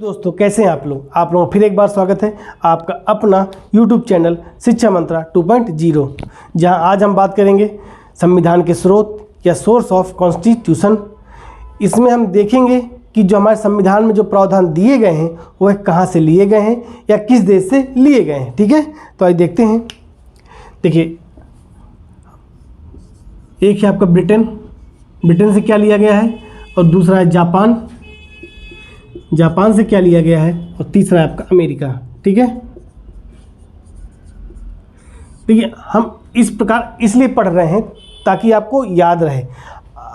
दोस्तों कैसे हैं आप लोग। आप लोगों का फिर एक बार स्वागत है आपका अपना YouTube चैनल शिक्षा मंत्रा 2.0, जहां आज हम बात करेंगे संविधान के स्रोत या सोर्स ऑफ कॉन्स्टिट्यूशन। इसमें हम देखेंगे कि जो हमारे संविधान में जो प्रावधान दिए गए हैं वह कहां से लिए गए हैं या किस देश से लिए गए हैं। ठीक है, तो आइए देखते हैं। देखिए, एक है आपका ब्रिटेन से क्या लिया गया है, और दूसरा है जापान से क्या लिया गया है, और तीसरा है आपका अमेरिका। ठीक है, देखिए हम इस प्रकार इसलिए पढ़ रहे हैं ताकि आपको याद रहे।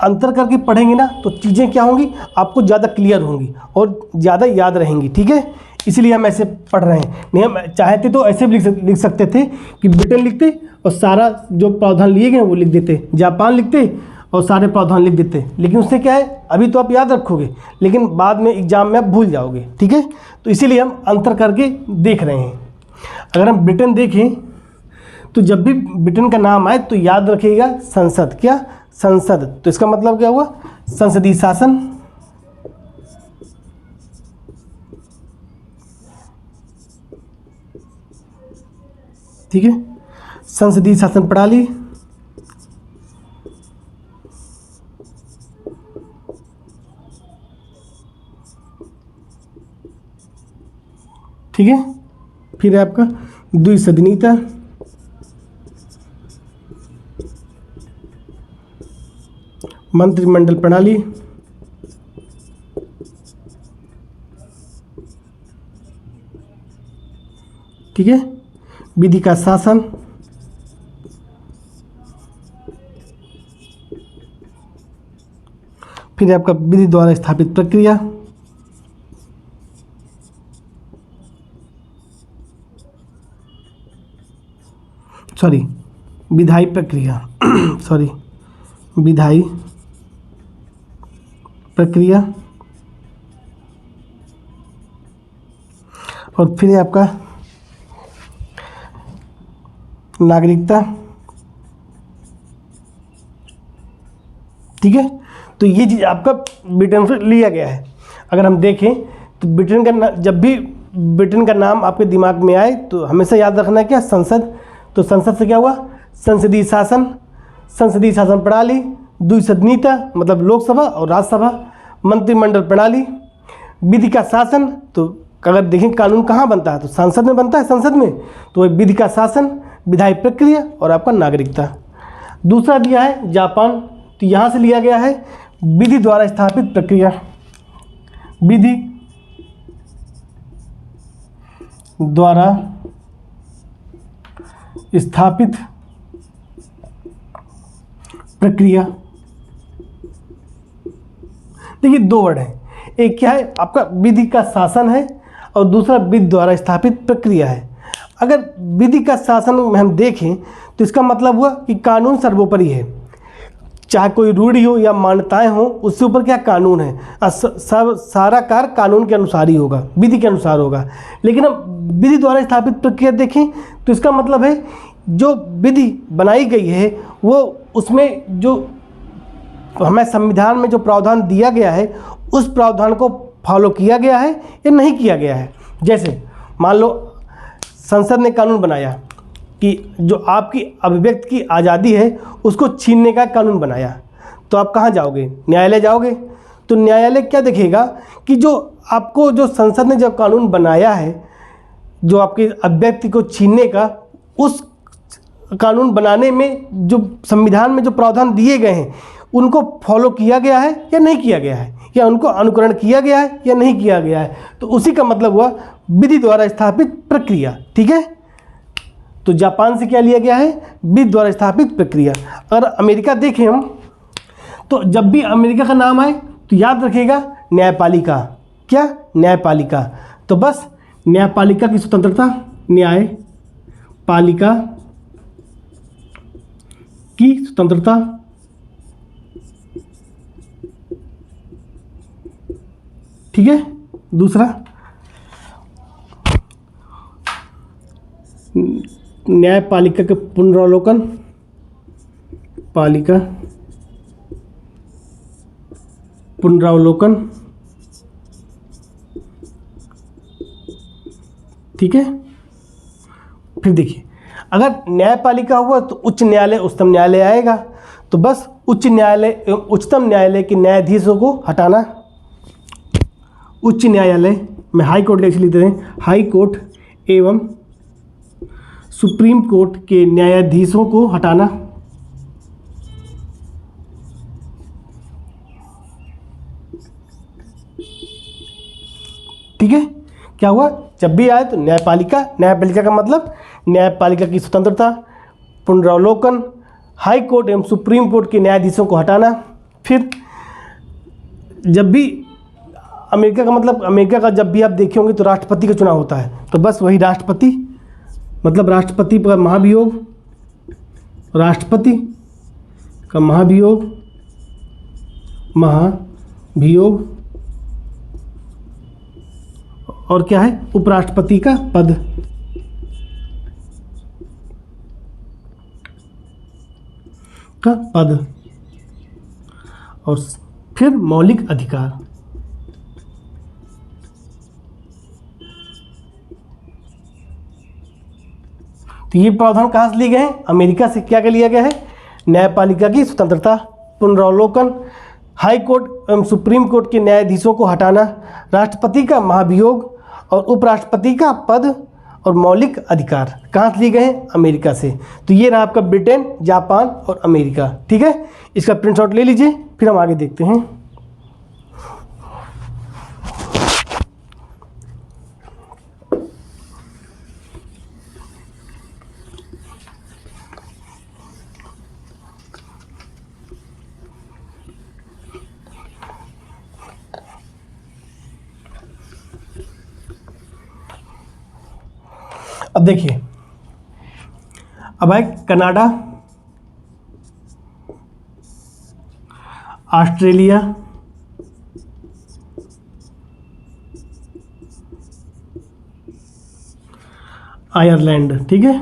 अंतर करके पढ़ेंगे ना तो चीज़ें क्या होंगी, आपको ज़्यादा क्लियर होंगी और ज़्यादा याद रहेंगी। ठीक है, इसलिए हम ऐसे पढ़ रहे हैं। नहीं, हम चाहते तो ऐसे भी लिख सकते थे कि ब्रिटेन लिखते और सारा जो प्रावधान लिए गए वो लिख देते, जापान लिखते और सारे प्रावधान लिख देते। लेकिन उससे क्या है, अभी तो आप याद रखोगे लेकिन बाद में एग्जाम में आप भूल जाओगे। ठीक है, तो इसीलिए हम अंतर करके देख रहे हैं। अगर हम ब्रिटेन देखें तो जब भी ब्रिटेन का नाम आए तो याद रखिएगा संसद। क्या संसद, तो इसका मतलब क्या हुआ, संसदीय शासन। ठीक है, संसदीय शासन प्रणाली। ठीक है, फिर है आपका द्विसदनीयता। मंत्रिमंडल प्रणाली। ठीक है, विधि का शासन। फिर आपका विधि द्वारा स्थापित प्रक्रिया। विधायी प्रक्रिया विधायी प्रक्रिया। और फिर आपका नागरिकता। ठीक है, तो ये चीज़ आपका ब्रिटेन से लिया गया है। अगर हम देखें तो ब्रिटेन का जब भी ब्रिटेन का नाम आपके दिमाग में आए तो हमेशा याद रखना है क्या, संसद। तो संसद से क्या हुआ, संसदीय शासन प्रणाली, द्विसदनीयता मतलब लोकसभा और राज्यसभा, मंत्रिमंडल प्रणाली, विधि का शासन। तो अगर देखें कानून कहाँ बनता है तो संसद में बनता है, संसद में। तो वह विधि का शासन, विधायी प्रक्रिया और आपका नागरिकता। दूसरा दिया है जापान, तो यहाँ से लिया गया है विधि द्वारा स्थापित प्रक्रिया। विधि द्वारा स्थापित प्रक्रिया। देखिए दो वर्ड है, एक क्या है आपका विधि का शासन है और दूसरा विधि द्वारा स्थापित प्रक्रिया है। अगर विधि का शासन में हम देखें तो इसका मतलब हुआ कि कानून सर्वोपरि है, चाहे कोई रूढ़ी हो या मान्यताएं हो, उससे ऊपर क्या कानून है। सारा कार्य कानून के अनुसार ही होगा, विधि के अनुसार होगा। लेकिन हम विधि द्वारा स्थापित प्रक्रिया देखें तो इसका मतलब है जो विधि बनाई गई है वो उसमें जो हमारे संविधान में जो प्रावधान दिया गया है उस प्रावधान को फॉलो किया गया है या नहीं किया गया है। जैसे मान लो संसद ने कानून बनाया कि जो आपकी अभिव्यक्ति की आज़ादी है उसको छीनने का कानून बनाया, तो आप कहाँ जाओगे, न्यायालय जाओगे। तो न्यायालय क्या देखेगा कि जो आपको जो संसद ने जब कानून बनाया है जो आपकी अभिव्यक्ति को छीनने का, उस कानून बनाने में जो संविधान में जो प्रावधान दिए गए हैं उनको फॉलो किया गया है या नहीं किया गया है, या उनको अनुकरण किया गया है या नहीं किया गया है। तो उसी का मतलब हुआ विधि द्वारा स्थापित प्रक्रिया। ठीक है, तो जापान से क्या लिया गया है, विधि द्वारा स्थापित प्रक्रिया। अगर अमेरिका देखें हम तो जब भी अमेरिका का नाम आए तो याद रखिएगा न्यायपालिका। क्या, न्यायपालिका। तो बस न्यायपालिका की स्वतंत्रता, न्यायपालिका की स्वतंत्रता। ठीक है, दूसरा न्यायपालिका के पुनरावलोकन, पुनरावलोकन। ठीक है। फिर देखिए, अगर न्यायपालिका हुआ तो उच्च न्यायालय उच्चतम न्यायालय आएगा, तो बस उच्च न्यायालय एवं उच्चतम न्यायालय के न्यायाधीशों को हटाना। उच्च न्यायालय में हाई कोर्ट लिख लेते हैं, हाई कोर्ट एवं सुप्रीम कोर्ट के न्यायाधीशों को हटाना। ठीक है। क्या हुआ, जब भी आए तो न्यायपालिका, न्यायपालिका का मतलब न्यायपालिका की स्वतंत्रता, पुनरावलोकन, हाई कोर्ट एवं सुप्रीम कोर्ट के न्यायाधीशों को हटाना। फिर जब भी अमेरिका का मतलब, अमेरिका का जब भी आप देखे होंगे तो राष्ट्रपति का चुनाव होता है, तो बस वही राष्ट्रपति, मतलब राष्ट्रपति का महाभियोग, राष्ट्रपति का महाभियोग, महाभियोग, और क्या है, उपराष्ट्रपति का पद। का पद। और फिर मौलिक अधिकार। तो ये प्रावधान कहाँ से लिए गए हैं, अमेरिका से। क्या क्या लिया गया है, न्यायपालिका की स्वतंत्रता, पुनरावलोकन, हाई कोर्ट एवं सुप्रीम कोर्ट के न्यायाधीशों को हटाना, राष्ट्रपति का महाभियोग और उपराष्ट्रपति का पद और मौलिक अधिकार। कहाँ से लिए गए हैं, अमेरिका से। तो ये रहा आपका ब्रिटेन, जापान और अमेरिका। ठीक है, इसका प्रिंट आउट ले लीजिए, फिर हम आगे देखते हैं। अब देखिए, अब आए कनाडा, ऑस्ट्रेलिया, आयरलैंड। ठीक है,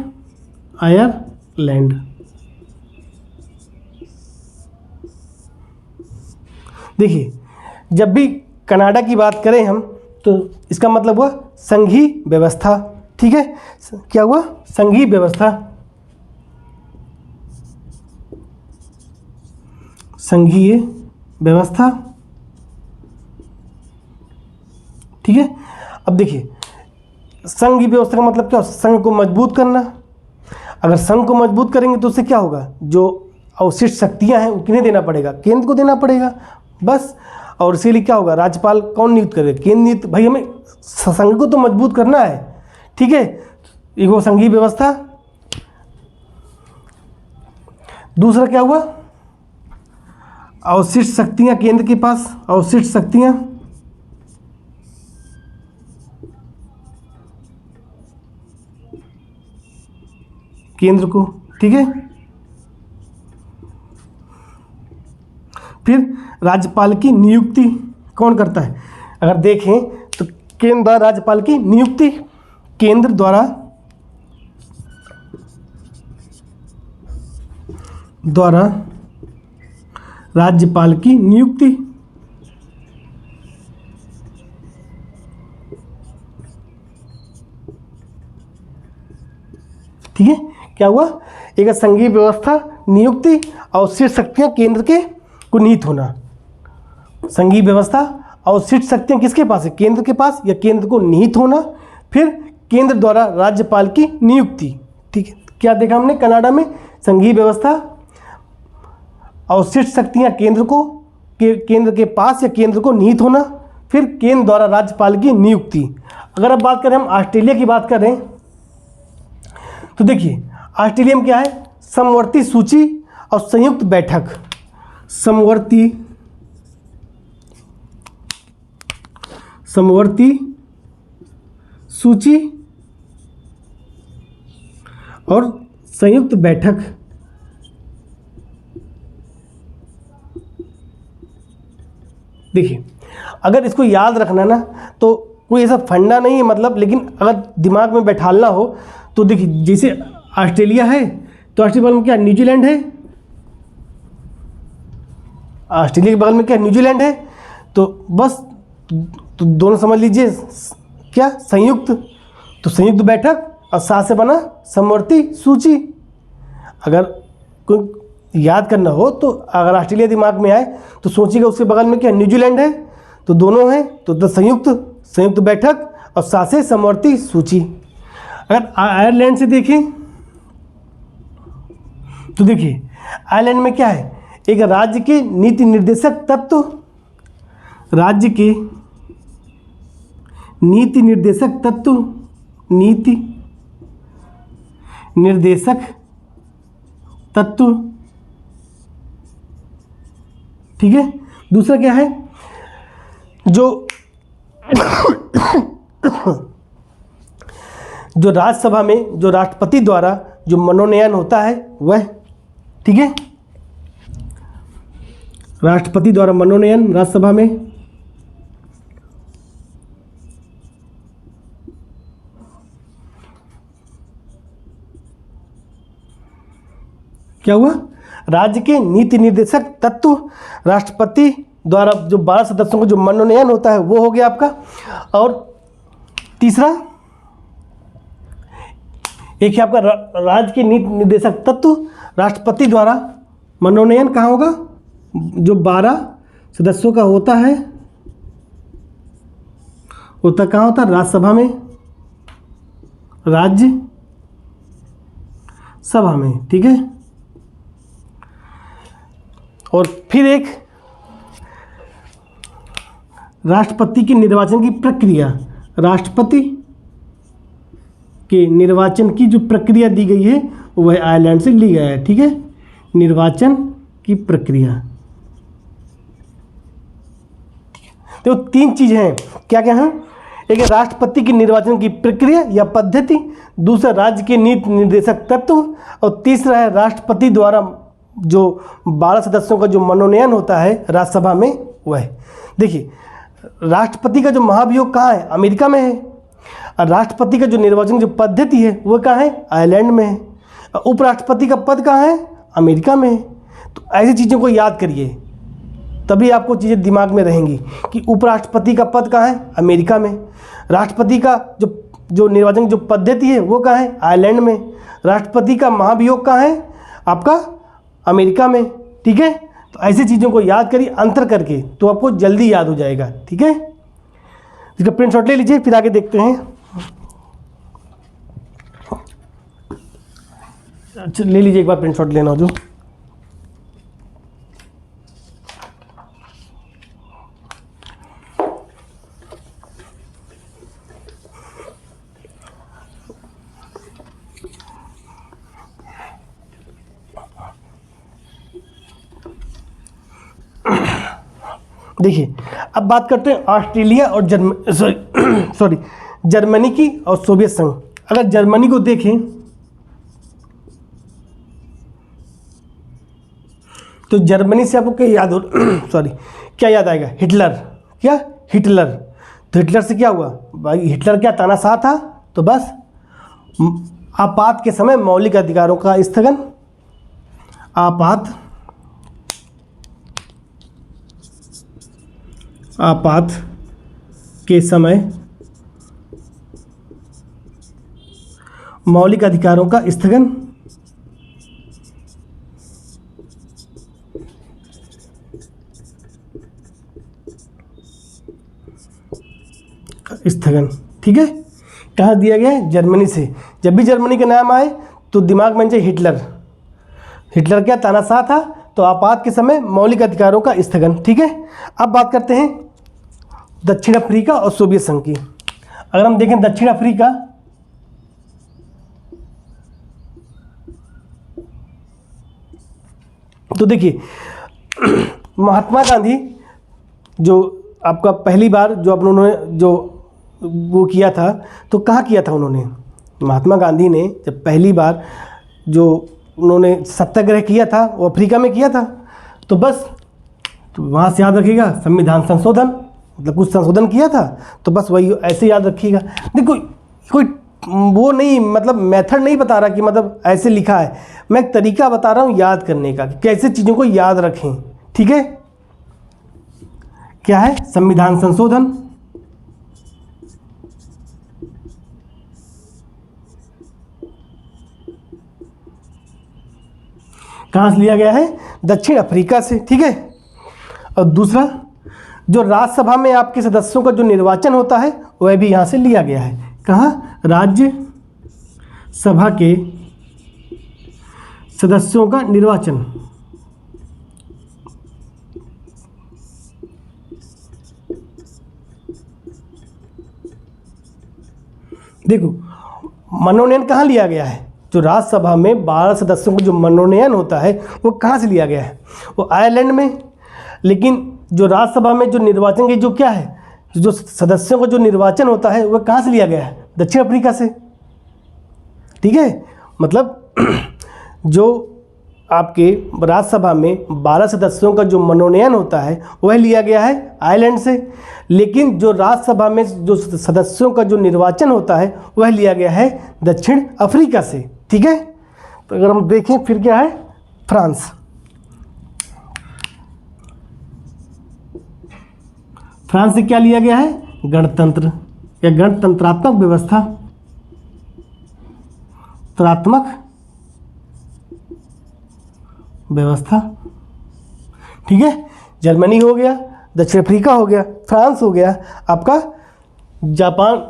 आयरलैंड। देखिए, जब भी कनाडा की बात करें हम, तो इसका मतलब हुआ संघीय व्यवस्था। ठीक है, क्या हुआ, संघीय व्यवस्था, संघीय व्यवस्था। ठीक है। अब देखिए, संघीय व्यवस्था का मतलब क्या, संघ को मजबूत करना। अगर संघ को मजबूत करेंगे तो उससे क्या होगा, जो अवशिष्ट शक्तियां हैं वो किन्हें देना पड़ेगा, केंद्र को देना पड़ेगा बस। और इसीलिए क्या होगा, राज्यपाल कौन नियुक्त करेगा, केंद्र नियुक्त। भाई हमें संघ को तो मजबूत करना है। ठीक है, एक वो संघीय व्यवस्था। दूसरा क्या हुआ, अवशिष्ट शक्तियां केंद्र के पास, अवशिष्ट शक्तियां केंद्र को। ठीक है, फिर राज्यपाल की नियुक्ति कौन करता है, अगर देखें तो केंद्र द्वारा राज्यपाल की नियुक्ति, केंद्र द्वारा राज्यपाल की नियुक्ति। ठीक है, क्या हुआ, एक संघीय व्यवस्था, नियुक्ति, अवशिष्ट शक्तियां केंद्र के को निहित होना। संघीय व्यवस्था, अवशिष्ट शक्तियां किसके पास है, केंद्र के पास, या केंद्र को निहित होना। फिर केंद्र द्वारा राज्यपाल की नियुक्ति। ठीक है, क्या देखा हमने, कनाडा में संघीय व्यवस्था, अवशिष्ट शक्तियां केंद्र केंद्र के पास या केंद्र को निहित होना, फिर केंद्र द्वारा राज्यपाल की नियुक्ति। अगर अब बात करें हम ऑस्ट्रेलिया की बात करें, तो देखिए ऑस्ट्रेलिया में क्या है, समवर्ती सूची और संयुक्त बैठक। समवर्ती सूची और संयुक्त बैठक। देखिए, अगर इसको याद रखना ना, तो कोई ऐसा फंडा नहीं है मतलब, लेकिन अगर दिमाग में बैठालना हो तो देखिए, जैसे ऑस्ट्रेलिया है तो ऑस्ट्रेलिया में क्या, न्यूजीलैंड है। ऑस्ट्रेलिया के बगल में क्या, न्यूजीलैंड है। तो बस तो दोनों समझ लीजिए क्या, संयुक्त तो संयुक्त बैठक और सा से बना समवर्ती सूची। अगर कोई याद करना हो तो अगर ऑस्ट्रेलिया दिमाग में आए तो सोचिएगा उसके बगल में क्या न्यूजीलैंड है, तो दोनों हैं, तो संयुक्त बैठक और सा से समवर्ती सूची। अगर आयरलैंड से देखें तो देखिए आयरलैंड में क्या है, एक राज्य के नीति निर्देशक तत्व, राज्य के नीति निर्देशक तत्व, नीति निर्देशक तत्व, ठीक है। दूसरा क्या है, जो जो राज्यसभा में जो राष्ट्रपति द्वारा जो मनोनयन होता है वह, ठीक है, राष्ट्रपति द्वारा मनोनयन राज्यसभा में। क्या हुआ, राज्य के नीति निर्देशक तत्व, राष्ट्रपति द्वारा जो 12 सदस्यों का जो मनोनयन होता है वो हो गया आपका। और तीसरा एक है आपका राज्य के नीति निर्देशक तत्व, राष्ट्रपति द्वारा मनोनयन कहाँ होगा, जो 12 सदस्यों का होता है, होता कहाँ होता है, राज्यसभा में, राज्य सभा में, ठीक है। और फिर एक राष्ट्रपति के निर्वाचन की प्रक्रिया, राष्ट्रपति के निर्वाचन की जो प्रक्रिया दी गई है वह आयरलैंड से ली गया है, ठीक है, निर्वाचन की प्रक्रिया। तो 3 चीज़ें हैं, क्या क्या हैं, एक है राष्ट्रपति की निर्वाचन की प्रक्रिया या पद्धति, दूसरा राज्य के नीति निर्देशक तत्व, और तीसरा है राष्ट्रपति द्वारा जो 12 सदस्यों का जो मनोनयन होता है राज्यसभा में वह है। देखिए राष्ट्रपति का जो महाभियोग कहाँ है, अमेरिका में है, और राष्ट्रपति का जो निर्वाचन जो पद्धति है वो कहाँ है, आयरलैंड में है, और उपराष्ट्रपति का पद कहाँ है, अमेरिका में है। तो ऐसी चीज़ों को याद करिए, तभी आपको चीज़ें दिमाग में रहेंगी कि उपराष्ट्रपति का पद कहाँ है, अमेरिका में, राष्ट्रपति का जो निर्वाचन जो पद्धति है वो कहाँ है, आयरलैंड में, राष्ट्रपति का महाभियोग कहाँ है, आपका अमेरिका में, ठीक है। तो ऐसी चीज़ों को याद करिए अंतर करके, तो आपको जल्दी याद हो जाएगा, ठीक है। इसका प्रिंट शॉट ले लीजिए, फिर आगे देखते हैं। अच्छा ले लीजिए, एक बार प्रिंट शॉट लेना हो जो। देखिए अब बात करते हैं ऑस्ट्रेलिया और जर्मनी की और सोवियत संघ। अगर जर्मनी को देखें तो जर्मनी से आपको क्या याद हो क्या याद आएगा, हिटलर, क्या हिटलर। तो हिटलर से क्या हुआ भाई, हिटलर क्या तानाशाह था, तो बस आपात के समय मौलिक अधिकारों का स्थगन, आपात के समय मौलिक अधिकारों का स्थगन, ठीक है। कहाँ दिया गया है, जर्मनी से। जब भी जर्मनी का नाम आए तो दिमाग में जाए हिटलर। हिटलर क्या तानाशाह था, तो आपात के समय मौलिक अधिकारों का स्थगन, ठीक है। अब बात करते हैं दक्षिण अफ्रीका और सोवियत संघ की। अगर हम देखें दक्षिण अफ्रीका, तो देखिए महात्मा गांधी जो आपका पहली बार जो उन्होंने जो वो किया था, तो कहाँ किया था उन्होंने, महात्मा गांधी ने जब पहली बार जो उन्होंने सत्याग्रह किया था वो अफ्रीका में किया था। तो बस तो वहाँ से याद रखिएगा संविधान संशोधन, मतलब कुछ संशोधन किया था, तो बस वही ऐसे याद रखिएगा। देखो कोई वो नहीं, मतलब मेथड नहीं बता रहा कि मतलब ऐसे लिखा है, मैं एक तरीका बता रहा हूँ याद करने का, कैसे चीज़ों को याद रखें, ठीक है। क्या है, संविधान संशोधन, कहाँ से लिया गया है? दक्षिण अफ्रीका से, ठीक है। और दूसरा, जो राज्यसभा में आपके सदस्यों का जो निर्वाचन होता है वह भी यहाँ से लिया गया है। कहाँ? राज्य सभा के सदस्यों का निर्वाचन देखो, मनोनयन कहाँ लिया गया है? जो राज्यसभा में 12 सदस्यों का जो मनोनयन होता है वो कहाँ से लिया गया है? वो आयरलैंड में। लेकिन जो राज्यसभा में जो निर्वाचन की जो क्या है, जो सदस्यों का जो निर्वाचन होता है वह कहाँ से लिया गया है? दक्षिण अफ्रीका से, ठीक है। मतलब जो आपके राज्यसभा में 12 सदस्यों का जो मनोनयन होता है वह लिया गया है आयरलैंड से। लेकिन जो राज्यसभा में जो सदस्यों का जो निर्वाचन होता है वह लिया गया है दक्षिण अफ्रीका से, ठीक है। तो अगर हम देखें फिर क्या है? फ्रांस। फ्रांस से क्या लिया गया है? गणतंत्र या गणतंत्रात्मक व्यवस्था, ठीक है। जर्मनी हो गया, दक्षिण अफ्रीका हो गया, फ्रांस हो गया, आपका जापान,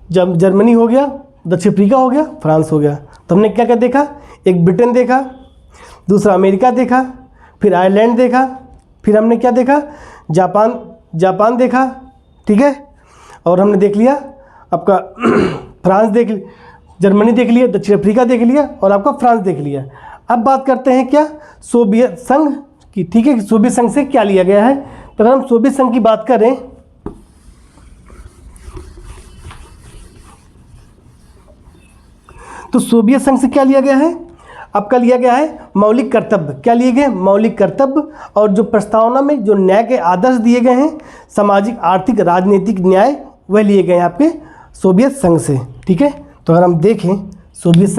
जब जर्मनी हो गया, दक्षिण अफ्रीका हो गया, फ्रांस हो गया। तो हमने क्या क्या देखा? एक ब्रिटेन देखा, दूसरा अमेरिका देखा, फिर आयरलैंड देखा, फिर हमने क्या देखा? जापान देखा, ठीक है। और हमने देख लिया आपका फ्रांस देख लिया, जर्मनी देख लिया, दक्षिण अफ्रीका देख लिया और आपका फ्रांस देख लिया। अब बात करते हैं क्या? सोवियत संघ की, ठीक है। सोवियत संघ से क्या लिया गया है? तो अगर हम सोवियत संघ की बात करें तो सोवियत संघ से क्या लिया गया है? आपका लिया गया है मौलिक कर्तव्य। क्या लिए गए? मौलिक कर्तव्य। और जो प्रस्तावना में जो न्याय के आदर्श दिए गए हैं, सामाजिक, आर्थिक, राजनीतिक न्याय, वह लिए गए हैं आपके सोवियत संघ से, ठीक है। तो अगर हम देखें सोवियत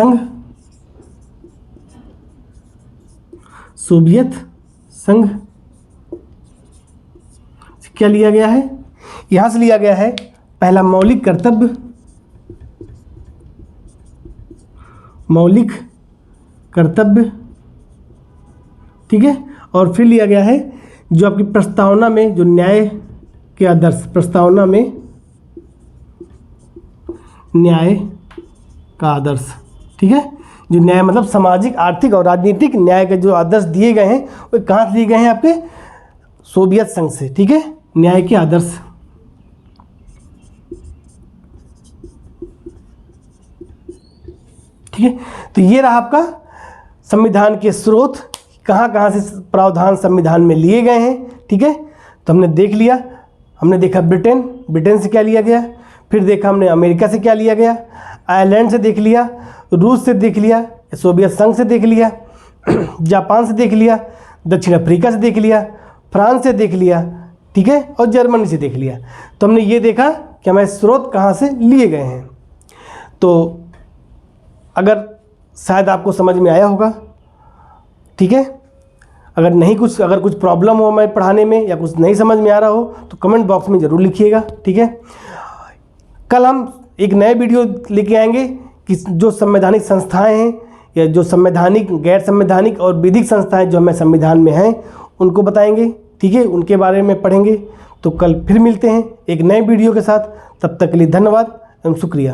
संघ क्या लिया गया है? यहां से लिया गया है पहला मौलिक कर्तव्य, ठीक है। और फिर लिया गया है जो आपकी प्रस्तावना में जो न्याय के आदर्श, प्रस्तावना में न्याय का आदर्श, ठीक है। जो न्याय मतलब सामाजिक, आर्थिक और राजनीतिक न्याय के जो आदर्श दिए गए हैं वो कहाँ से दिए गए हैं? आपके सोवियत संघ से, ठीक है। न्याय के आदर्श, ठीक है। तो ये रहा आपका संविधान के स्रोत, कहाँ से प्रावधान संविधान में लिए गए हैं, ठीक है। तो हमने देख लिया, हमने देखा ब्रिटेन से क्या लिया गया, फिर देखा हमने अमेरिका से क्या लिया गया, आयरलैंड से देख लिया, रूस से देख लिया, सोवियत संघ से देख लिया, जापान से देख लिया, दक्षिण अफ्रीका से देख लिया, फ्रांस से देख लिया, ठीक है, और जर्मनी से देख लिया। तो हमने ये देखा कि हमारे स्रोत कहाँ से लिए गए हैं। तो अगर शायद आपको समझ में आया होगा, ठीक है। अगर कुछ प्रॉब्लम हो हमें पढ़ाने में या कुछ नहीं समझ में आ रहा हो तो कमेंट बॉक्स में ज़रूर लिखिएगा, ठीक है। कल हम एक नए वीडियो लेके आएंगे कि जो संवैधानिक संस्थाएं हैं या जो संवैधानिक, गैर संवैधानिक और विधिक संस्थाएं जो हमें संविधान में हैं उनको बताएंगे, ठीक है, उनके बारे में पढ़ेंगे। तो कल फिर मिलते हैं एक नए वीडियो के साथ। तब तक के लिए धन्यवाद एवं शुक्रिया।